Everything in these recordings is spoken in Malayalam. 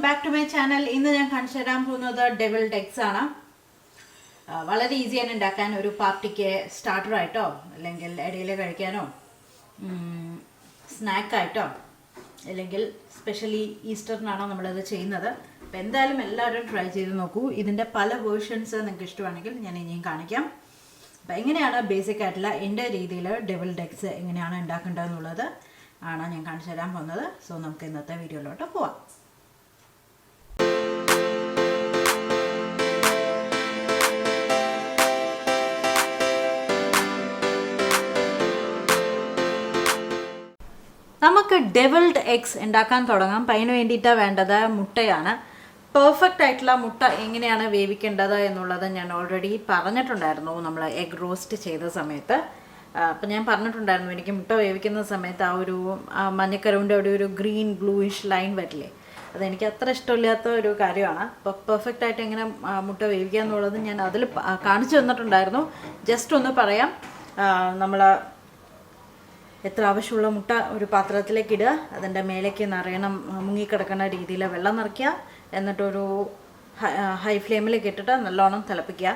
back to my channel. ഇന്ന് ഞാൻ കാണിച്ചു തരാൻ പോകുന്നത് ഡെവിൾഡ് എഗ്സ് ആണ്. വളരെ ഈസിയാണ് ഉണ്ടാക്കാൻ. ഒരു പാർട്ടിക്ക് സ്റ്റാർട്ടർ ആയിട്ടോ അല്ലെങ്കിൽ ഇടയിൽ കഴിക്കാനോ സ്നാക്കായിട്ടോ അല്ലെങ്കിൽ സ്പെഷ്യലി ഈസ്റ്ററിനാണോ നമ്മളിത് ചെയ്യുന്നത്. അപ്പോൾ എന്തായാലും എല്ലാവരും ട്രൈ ചെയ്ത് നോക്കൂ. ഇതിൻ്റെ പല വേർഷൻസ് നിങ്ങൾക്ക് ഇഷ്ടമാണെങ്കിൽ ഞാൻ ഇനിയും കാണിക്കാം. അപ്പോൾ എങ്ങനെയാണ് ബേസിക് ആയിട്ടുള്ള എൻ്റെ രീതിയിൽ ഡെവിൾഡ് എഗ്സ് എങ്ങനെയാണ് ഉണ്ടാക്കേണ്ടതെന്നുള്ളത് ആണ് ഞാൻ കാണിച്ചു തരാൻ പോകുന്നത്. സോ നമുക്ക് ഇന്നത്തെ വീഡിയോയിലോട്ട് പോവാം. നമുക്ക് ഡെവിൾഡ് എഗ്സ് ഉണ്ടാക്കാൻ തുടങ്ങാം. അപ്പം അതിന് വേണ്ടിയിട്ടാണ് വേണ്ടത് മുട്ടയാണ്. പെർഫെക്റ്റ് ആയിട്ടുള്ള മുട്ട എങ്ങനെയാണ് വേവിക്കേണ്ടത് എന്നുള്ളത് ഞാൻ ഓൾറെഡി പറഞ്ഞിട്ടുണ്ടായിരുന്നു നമ്മൾ എഗ് റോസ്റ്റ് ചെയ്ത സമയത്ത്. അപ്പം ഞാൻ പറഞ്ഞിട്ടുണ്ടായിരുന്നു എനിക്ക് മുട്ട വേവിക്കുന്ന സമയത്ത് ആ ഒരു മഞ്ഞക്കരുവിൻ്റെ അവിടെ ഒരു ഗ്രീൻ ബ്ലൂയിഷ് ലൈൻ വരില്ലേ, അതെനിക്ക് അത്ര ഇഷ്ടമില്ലാത്ത ഒരു കാര്യമാണ്. അപ്പോൾ പെർഫെക്റ്റ് ആയിട്ട് എങ്ങനെ മുട്ട വേവിക്കുക എന്നുള്ളത് ഞാൻ അതിൽ കാണിച്ചു തന്നിട്ടുണ്ടായിരുന്നു. ജസ്റ്റ് ഒന്ന് പറയാം. നമ്മൾ എത്ര ആവശ്യമുള്ള മുട്ട ഒരു പാത്രത്തിലേക്ക് ഇടുക, അതിൻ്റെ മേലേക്ക് നിറയണം, മുങ്ങിക്കിടക്കുന്ന രീതിയിൽ വെള്ളം നിറയ്ക്കുക, എന്നിട്ടൊരു ഹൈ ഫ്ലെയിമിലേക്ക് ഇട്ടിട്ട് നല്ലോണം തിളപ്പിക്കുക.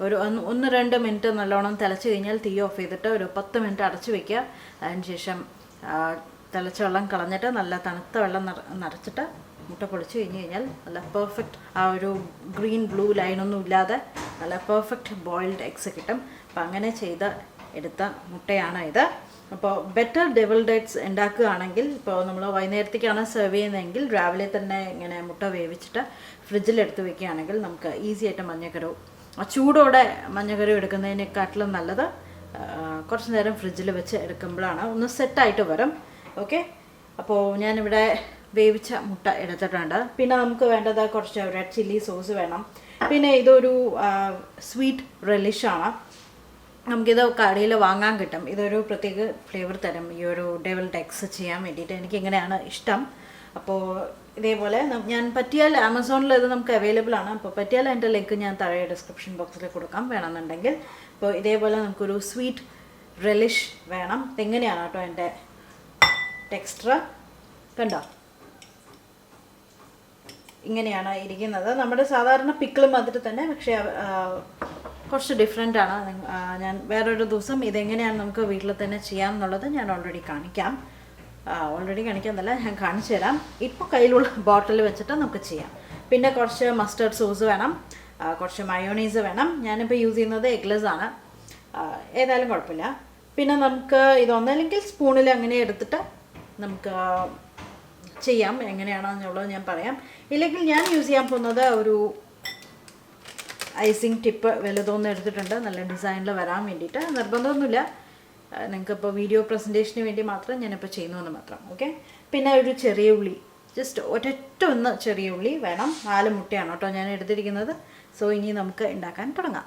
ഒരു 1-2 മിനിറ്റ് നല്ലോണം തിളച്ച് കഴിഞ്ഞാൽ തീ ഓഫ് ചെയ്തിട്ട് ഒരു 10 മിനിറ്റ് അടച്ചു വയ്ക്കുക. അതിനുശേഷം തിളച്ച വെള്ളം കളഞ്ഞിട്ട് നല്ല തണുത്ത വെള്ളം നിറച്ചിട്ട് മുട്ട പൊളിച്ച് കഴിഞ്ഞാൽ നല്ല പെർഫെക്റ്റ് ആ ഒരു ഗ്രീൻ ബ്ലൂ ലൈനൊന്നും ഇല്ലാതെ നല്ല പെർഫെക്റ്റ് ബോയിൽഡ് എഗ്സ് കിട്ടും. അപ്പം അങ്ങനെ ചെയ്ത് എടുത്ത മുട്ടയാണ് ഇത്. അപ്പോൾ ബെറ്റർ ഡെവിൾഡ് എഗ്സ് ഉണ്ടാക്കുകയാണെങ്കിൽ ഇപ്പോൾ നമ്മൾ വൈകുന്നേരത്തേക്കാണ് സെർവ് ചെയ്യുന്നതെങ്കിൽ രാവിലെ തന്നെ ഇങ്ങനെ മുട്ട വേവിച്ചിട്ട് ഫ്രിഡ്ജിലെടുത്ത് വെക്കുകയാണെങ്കിൽ നമുക്ക് ഈസി ആയിട്ട് മഞ്ഞക്കരു ചൂടോടെ മഞ്ഞക്കരു എടുക്കുന്നതിനെക്കാട്ടിലും നല്ലത് കുറച്ച് നേരം ഫ്രിഡ്ജിൽ വെച്ച് എടുക്കുമ്പോഴാണ് ഒന്ന് സെറ്റായിട്ട് വരും. ഓക്കെ, അപ്പോൾ ഞാനിവിടെ വേവിച്ച മുട്ട എടുത്തിട്ടുണ്ട്. പിന്നെ നമുക്ക് വേണ്ടത് കുറച്ച് റെഡ് ചില്ലി സോസ് വേണം. പിന്നെ ഇതൊരു സ്വീറ്റ് റെലിഷാണ്. നമുക്കിത് കടയിൽ വാങ്ങാൻ കിട്ടും. ഇതൊരു പ്രത്യേക ഫ്ലേവർ തരും ഈ ഒരു ഡെവിൾഡ് എഗ്സ് ചെയ്യാൻ വേണ്ടിയിട്ട്. എനിക്കിങ്ങനെയാണ് ഇഷ്ടം. അപ്പോൾ ഇതേപോലെ ഞാൻ പറ്റിയാൽ ആമസോണിൽ ഇത് നമുക്ക് അവൈലബിൾ ആണ്. അപ്പോൾ പറ്റിയാൽ എൻ്റെ ലിങ്ക് ഞാൻ താഴെ ഡിസ്ക്രിപ്ഷൻ ബോക്സിൽ കൊടുക്കാം വേണമെന്നുണ്ടെങ്കിൽ. അപ്പോൾ ഇതേപോലെ നമുക്കൊരു സ്വീറ്റ് റെലിഷ് വേണം. എങ്ങനെയാണ് കേട്ടോ എൻ്റെ ടെക്സ്ചർ കണ്ടോ, ഇങ്ങനെയാണ് ഇരിക്കുന്നത്. നമ്മുടെ സാധാരണ പിക്കിളും അതിൽ തന്നെ, പക്ഷേ കുറച്ച് ഡിഫറെൻ്റ് ആണ്. ഞാൻ വേറൊരു ദിവസം ഇതെങ്ങനെയാണ് നമുക്ക് വീട്ടിൽ തന്നെ ചെയ്യാം എന്നുള്ളത് ഞാൻ ഓൾറെഡി കാണിക്കാം. കാണിക്കാമെന്നല്ല, ഞാൻ കാണിച്ചു തരാം. ഇപ്പോൾ കയ്യിലുള്ള ബോട്ടിൽ വെച്ചിട്ട് നമുക്ക് ചെയ്യാം. പിന്നെ കുറച്ച് മസ്റ്റർഡ് സോസ് വേണം, കുറച്ച് മയോണൈസ് വേണം. ഞാനിപ്പോൾ യൂസ് ചെയ്യുന്നത് എഗ്ലെസ് ആണ്, ഏതായാലും കുഴപ്പമില്ല. പിന്നെ നമുക്ക് ഇതൊന്നല്ലെങ്കിൽ സ്പൂണിൽ അങ്ങനെ എടുത്തിട്ട് നമുക്ക് ചെയ്യാം. എങ്ങനെയാണെന്നുള്ളത് ഞാൻ പറയാം. ഇല്ലെങ്കിൽ ഞാൻ യൂസ് ചെയ്യാൻ പോകുന്നത് ഒരു ഐസിങ് ടിപ്പ് വലുതൊന്നും എടുത്തിട്ടുണ്ട്, നല്ല ഡിസൈനിൽ വരാൻ വേണ്ടിയിട്ട്. നിർബന്ധമൊന്നുമില്ല, നിങ്ങൾക്കിപ്പോൾ വീഡിയോ പ്രസൻറ്റേഷന് വേണ്ടി മാത്രം ഞാനിപ്പോൾ ചെയ്യുന്നുവെന്ന് മാത്രം. ഓക്കെ, പിന്നെ ഒരു ചെറിയ ഉള്ളി, ജസ്റ്റ് ഒരൊറ്റ ചെറിയ ഉള്ളി വേണം. 4 മുട്ടയാണ് കേട്ടോ ഞാൻ എടുത്തിരിക്കുന്നത്. സോ ഇനി നമുക്ക് ഉണ്ടാക്കാൻ തുടങ്ങാം.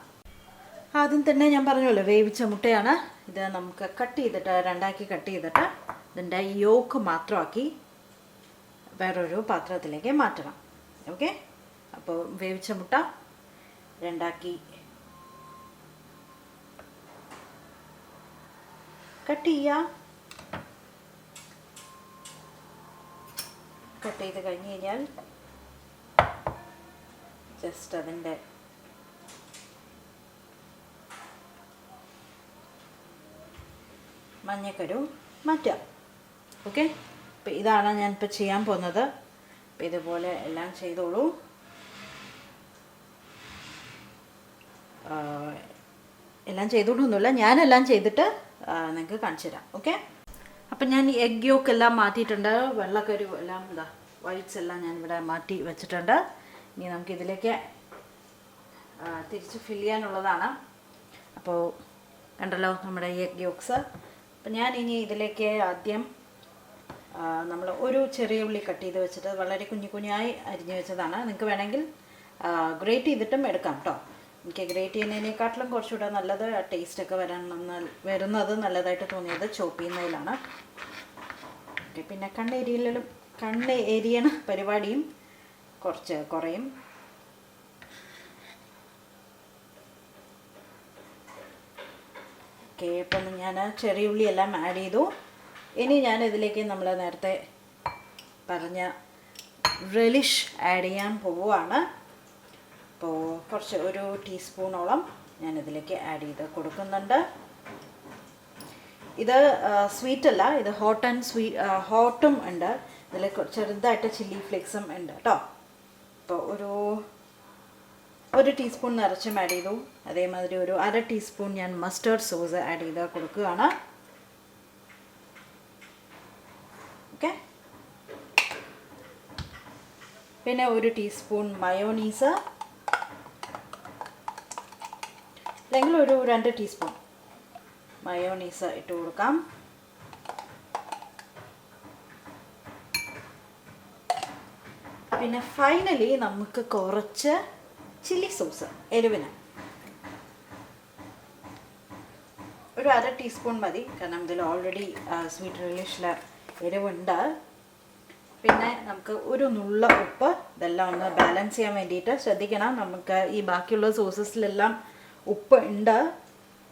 ആദ്യം തന്നെ ഞാൻ പറഞ്ഞല്ലോ വേവിച്ച മുട്ടയാണ്. ഇത് നമുക്ക് കട്ട് ചെയ്തിട്ട് 2ആക്കി കട്ട് ചെയ്തിട്ട് ഇതിൻ്റെ യോക്ക് മാത്രമാക്കി വേറൊരു പാത്രത്തിലേക്ക് മാറ്റണം. ഓക്കെ, അപ്പോൾ വേവിച്ച മുട്ട 2ആക്കി കട്ട് ചെയ്യുക. കട്ട് ചെയ്ത് കഴിഞ്ഞ് കഴിഞ്ഞാൽ ജസ്റ്റ് അതിൻ്റെ മഞ്ഞക്കരു മാറ്റുക. ഓക്കെ, അപ്പോൾ ഇതാണ് ഞാനിപ്പോൾ ചെയ്യാൻ പോകുന്നത്. അപ്പോൾ ഇതുപോലെ എല്ലാം ചെയ്തോളൂ. എല്ലാം ചെയ്തോളൂന്നില്ല, ഞാനെല്ലാം ചെയ്തിട്ട് നിങ്ങൾക്ക് കാണിച്ചു തരാം. ഓക്കെ, അപ്പം ഞാൻ ഈ എഗ് യോക്ക് എല്ലാം മാറ്റിയിട്ടുണ്ട്. വെള്ളക്കരു എല്ലാം എന്താ വൈറ്റ്സ് എല്ലാം ഞാൻ ഇവിടെ മാറ്റി വെച്ചിട്ടുണ്ട്. ഇനി നമുക്കിതിലേക്ക് തിരിച്ച് ഫില്ല് ചെയ്യാനുള്ളതാണ്. അപ്പോൾ കണ്ടല്ലോ നമ്മുടെ ഈ എഗ് യോക്സ്. അപ്പം ഞാൻ ഇനി ഇതിലേക്ക് ആദ്യം നമ്മൾ ഒരു ചെറിയ ഉള്ളി കട്ട് ചെയ്ത് വെച്ചിട്ട് വളരെ കുഞ്ഞായി അരിഞ്ഞ് വെച്ചതാണ്. നിങ്ങൾക്ക് വേണമെങ്കിൽ ഗ്രേറ്റ് ചെയ്തിട്ടും എടുക്കാം കേട്ടോ. എനിക്ക് ഗ്രേറ്റ് ചെയ്യുന്നതിനേക്കാട്ടിലും കുറച്ചുകൂടെ നല്ലത് ടേസ്റ്റൊക്കെ വരുന്നത് നല്ലതായിട്ട് തോന്നിയത് ചോപ്പ് ചെയ്യുന്നതിലാണ്. ഓക്കെ, പിന്നെ കണ്ണ് എരിയണ പരിപാടിയും കുറയും. ഓക്കെ, അപ്പം ഞാൻ ചെറിയ ഉള്ളിയെല്ലാം ആഡ് ചെയ്തു. ഇനി ഞാൻ ഇതിലേക്ക് നമ്മൾ നേരത്തെ പറഞ്ഞ റിലിഷ് ആഡ് ചെയ്യാൻ പോവുകയാണ്. അപ്പോൾ കുറച്ച് ഒരു ടീസ്പൂണോളം ഞാനിതിലേക്ക് ആഡ് ചെയ്ത് കൊടുക്കുന്നുണ്ട്. ഇത് സ്വീറ്റല്ല, ഇത് ഹോട്ടും ഉണ്ട്. ഇതിൽ ചെറുതായിട്ട് ചില്ലി ഫ്ലേക്സും ഉണ്ട് കേട്ടോ. അപ്പോൾ ഒരു ടീസ്പൂൺ നിറച്ചും ആഡ് ചെയ്തു. അതേമാതിരി ഒരു 1/2 ടീസ്പൂൺ ഞാൻ മസ്റ്റേർഡ് സോസ് ആഡ് ചെയ്ത് കൊടുക്കുകയാണ്. ഓക്കെ. പിന്നെ ഒരു ടീസ്പൂൺ മയോണീസ്, അല്ലെങ്കിൽ ഒരു 2 ടീസ്പൂൺ മയോണീസ് ഇട്ട് കൊടുക്കാം. പിന്നെ ഫൈനലി നമുക്ക് കുറച്ച് ചില്ലി സോസ് എരിവിന് ഒരു 1/2 ടീസ്പൂൺ മതി, കാരണം ഇതിൽ ഓൾറെഡി സ്വീറ്റ് റിലിഷിൽ എരിവുണ്ട്. പിന്നെ നമുക്ക് ഒരു നുള്ള ഉപ്പ്, ഇതെല്ലാം ഒന്ന് ബാലൻസ് ചെയ്യാൻ വേണ്ടിയിട്ട് ശ്രദ്ധിക്കണം. നമുക്ക് ഈ ബാക്കിയുള്ള സോസസിലെല്ലാം ഉപ്പ് ഉണ്ട്.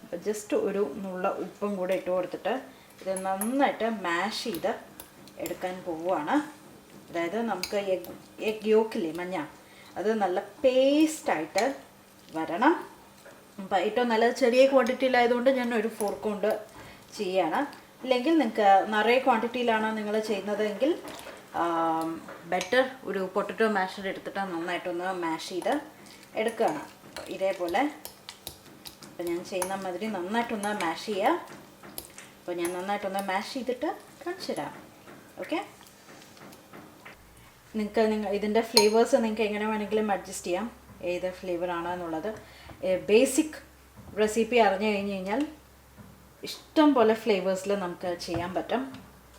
അപ്പോൾ ജസ്റ്റ് ഒരു നുള്ള ഉപ്പും കൂടെ ഇട്ട് കൊടുത്തിട്ട് ഇത് നന്നായിട്ട് മാഷ് ചെയ്ത് എടുക്കാൻ പോവുകയാണ്. അതായത് നമുക്ക് എഗ് യോക്കില്ലേ, മഞ്ഞ, അത് നല്ല പേസ്റ്റായിട്ട് വരണം. അപ്പോൾ ഏറ്റവും നല്ല ചെറിയ ക്വാണ്ടിറ്റിയിലായതുകൊണ്ട് ഞാൻ ഒരു ഫോർക്ക് കൊണ്ട് ചെയ്യാണ്. ഇല്ലെങ്കിൽ നിങ്ങൾക്ക് നിറയെ ക്വാണ്ടിറ്റിയിലാണ് നിങ്ങൾ ചെയ്യുന്നതെങ്കിൽ ബെറ്റർ ഒരു പൊട്ടറ്റോ മാഷർ എടുത്തിട്ട് നന്നായിട്ടൊന്ന് മാഷ് ചെയ്ത് എടുക്കുകയാണ്. ഇതേപോലെ അപ്പോൾ ഞാൻ ചെയ്യുന്ന മാതിരി നന്നായിട്ടൊന്ന് മാഷ് ചെയ്യുക. അപ്പോൾ ഞാൻ നന്നായിട്ടൊന്ന് മാഷ് ചെയ്തിട്ട് കാണിച്ചു തരാം. ഓക്കെ. ഇതിൻ്റെ ഫ്ലേവേഴ്സ് നിങ്ങൾക്ക് എങ്ങനെ വേണമെങ്കിലും അഡ്ജസ്റ്റ് ചെയ്യാം, ഏത് ഫ്ലേവറാണ് എന്നുള്ളത്. ബേസിക് റെസിപ്പി അറിഞ്ഞു കഴിഞ്ഞ് കഴിഞ്ഞാൽ ഇഷ്ടം പോലെ ഫ്ലേവേഴ്സിൽ നമുക്ക് ചെയ്യാൻ പറ്റും.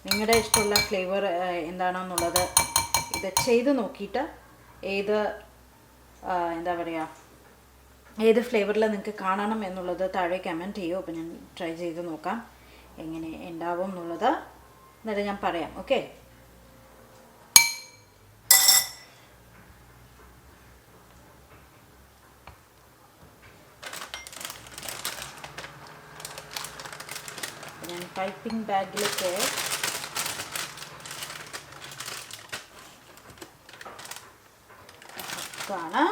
നിങ്ങളുടെ ഇഷ്ടമുള്ള ഫ്ലേവർ എന്താണെന്നുള്ളത് ഇത് ചെയ്ത് നോക്കിയിട്ട് എന്താ പറയുക, ഏത് ഫ്ലേവറിൽ നിങ്ങൾക്ക് കാണണം എന്നുള്ളത് താഴെ കമൻറ്റ് ചെയ്യൂ. അപ്പോൾ ഞാൻ ട്രൈ ചെയ്ത് നോക്കാം എങ്ങനെ ഉണ്ടാവും എന്നുള്ളത്, എന്നിട്ട് ഞാൻ പറയാം. ഓക്കെ. ഞാൻ പൈപ്പിംഗ് ബാഗിലേക്ക് ആണ്.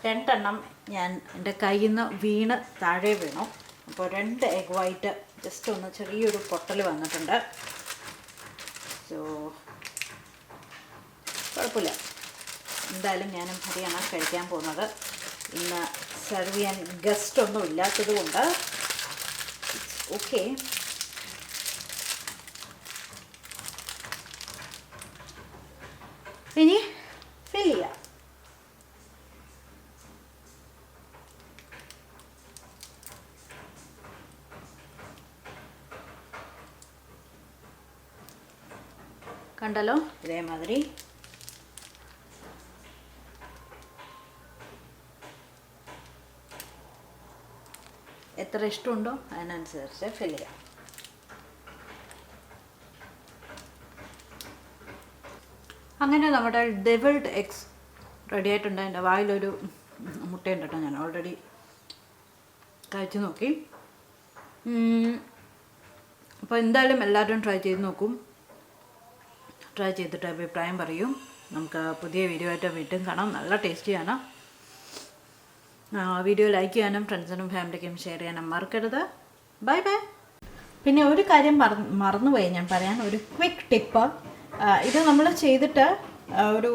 രണ്ടെണ്ണം ഞാൻ എൻ്റെ കയ്യിൽ നിന്ന് വീണ് താഴെ വീണു. അപ്പോൾ 2 എഗ് വൈറ്റ് ജസ്റ്റ് ഒന്ന് ചെറിയൊരു പൊട്ടൽ വന്നിട്ടുണ്ട്. സോ കുഴപ്പമില്ല. എന്തായാലും ഞാനും ഹരിയാണ് കഴിക്കാൻ പോകുന്നത്. ഇന്ന് സെർവ് ചെയ്യാൻ ഗസ്റ്റ് ഒന്നും ഇല്ലാത്തത് കൊണ്ട് ഓക്കെ. ഇനി ഫിൽ ചെയ്യാം. കണ്ടല്ലോ, ഇതേമാതിരി എത്ര ഇഷ്ടമുണ്ടോ അതിനനുസരിച്ച് ഫിൽ ചെയ്യാം. അങ്ങനെ നമ്മുടെ ഡെവിൾഡ് എഗ്സ് റെഡി ആയിട്ടുണ്ട്. എൻ്റെ വായിലൊരു മുട്ടയുണ്ട് കേട്ടോ, ഞാൻ ഓൾറെഡി കഴിച്ചു നോക്കി. അപ്പോൾ എന്തായാലും എല്ലാവരും ട്രൈ ചെയ്ത് നോക്കും. ട്രൈ ചെയ്തിട്ട് അഭിപ്രായം പറയും. നമുക്ക് പുതിയ വീഡിയോ ആയിട്ട് വീണ്ടും കാണാം. നല്ല ടേസ്റ്റിയാണ്. വീഡിയോ ലൈക്ക് ചെയ്യാനും ഫ്രണ്ട്സിനും ഫാമിലിക്കും ഷെയർ ചെയ്യാനും മറക്കരുത്. Bye bye. പിന്നെ ഒരു കാര്യം മറന്നുപോയി ഞാൻ പറയാൻ, ഒരു ക്വിക്ക് ടിപ്പ്. ഇത് നമ്മൾ ചെയ്തിട്ട് ഒരു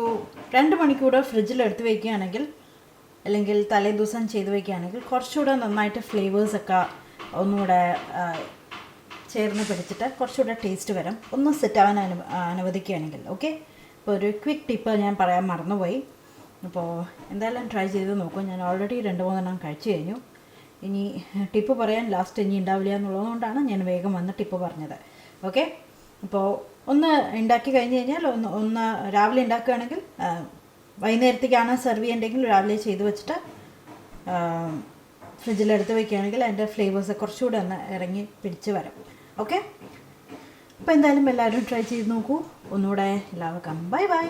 2 മണിക്കൂർ ഫ്രിഡ്ജിൽ എടുത്ത് വയ്ക്കുകയാണെങ്കിൽ, അല്ലെങ്കിൽ തലേ ദിവസം ചെയ്ത് വയ്ക്കുകയാണെങ്കിൽ കുറച്ചുകൂടെ നന്നായിട്ട് ഫ്ലേവേഴ്സൊക്കെ ഒന്നുകൂടെ ചേർന്ന് പിടിച്ചിട്ട് കുറച്ചുകൂടെ ടേസ്റ്റ് വരും. ഒന്ന് സെറ്റാവാൻ അനുവദിക്കുകയാണെങ്കിൽ. ഓക്കെ. അപ്പോൾ ഒരു ക്വിക്ക് ടിപ്പ് ഞാൻ പറയാൻ മറന്നുപോയി. അപ്പോൾ എന്തായാലും ട്രൈ ചെയ്ത് നോക്കും. ഞാൻ ഓൾറെഡി 2-3 എണ്ണം കഴിച്ചു കഴിഞ്ഞു. ഇനി ടിപ്പ് പറയാൻ ലാസ്റ്റ് ഇനി ഉണ്ടാവില്ല എന്നുള്ളതുകൊണ്ടാണ് ഞാൻ വേഗം വന്ന് ടിപ്പ് പറഞ്ഞത്. ഓക്കെ. അപ്പോൾ ഒന്ന് ഉണ്ടാക്കി കഴിഞ്ഞ് കഴിഞ്ഞാൽ ഒന്ന് രാവിലെ ഉണ്ടാക്കുകയാണെങ്കിൽ, വൈകുന്നേരത്തേക്കാണ് സെർവ് ചെയ്യേണ്ടെങ്കിൽ രാവിലെ ചെയ്ത് വെച്ചിട്ട് ഫ്രിഡ്ജിലെടുത്ത് വയ്ക്കുകയാണെങ്കിൽ അതിൻ്റെ ഫ്ലേവേഴ്സ് കുറച്ചുകൂടെ ഒന്ന് ഇറങ്ങി പിടിച്ച് വരും. ഓക്കെ. അപ്പോൾ എന്തായാലും എല്ലാവരും ട്രൈ ചെയ്ത് നോക്കൂ. ഒന്നുകൂടെ എല്ലാവർക്കും ബൈ ബൈ.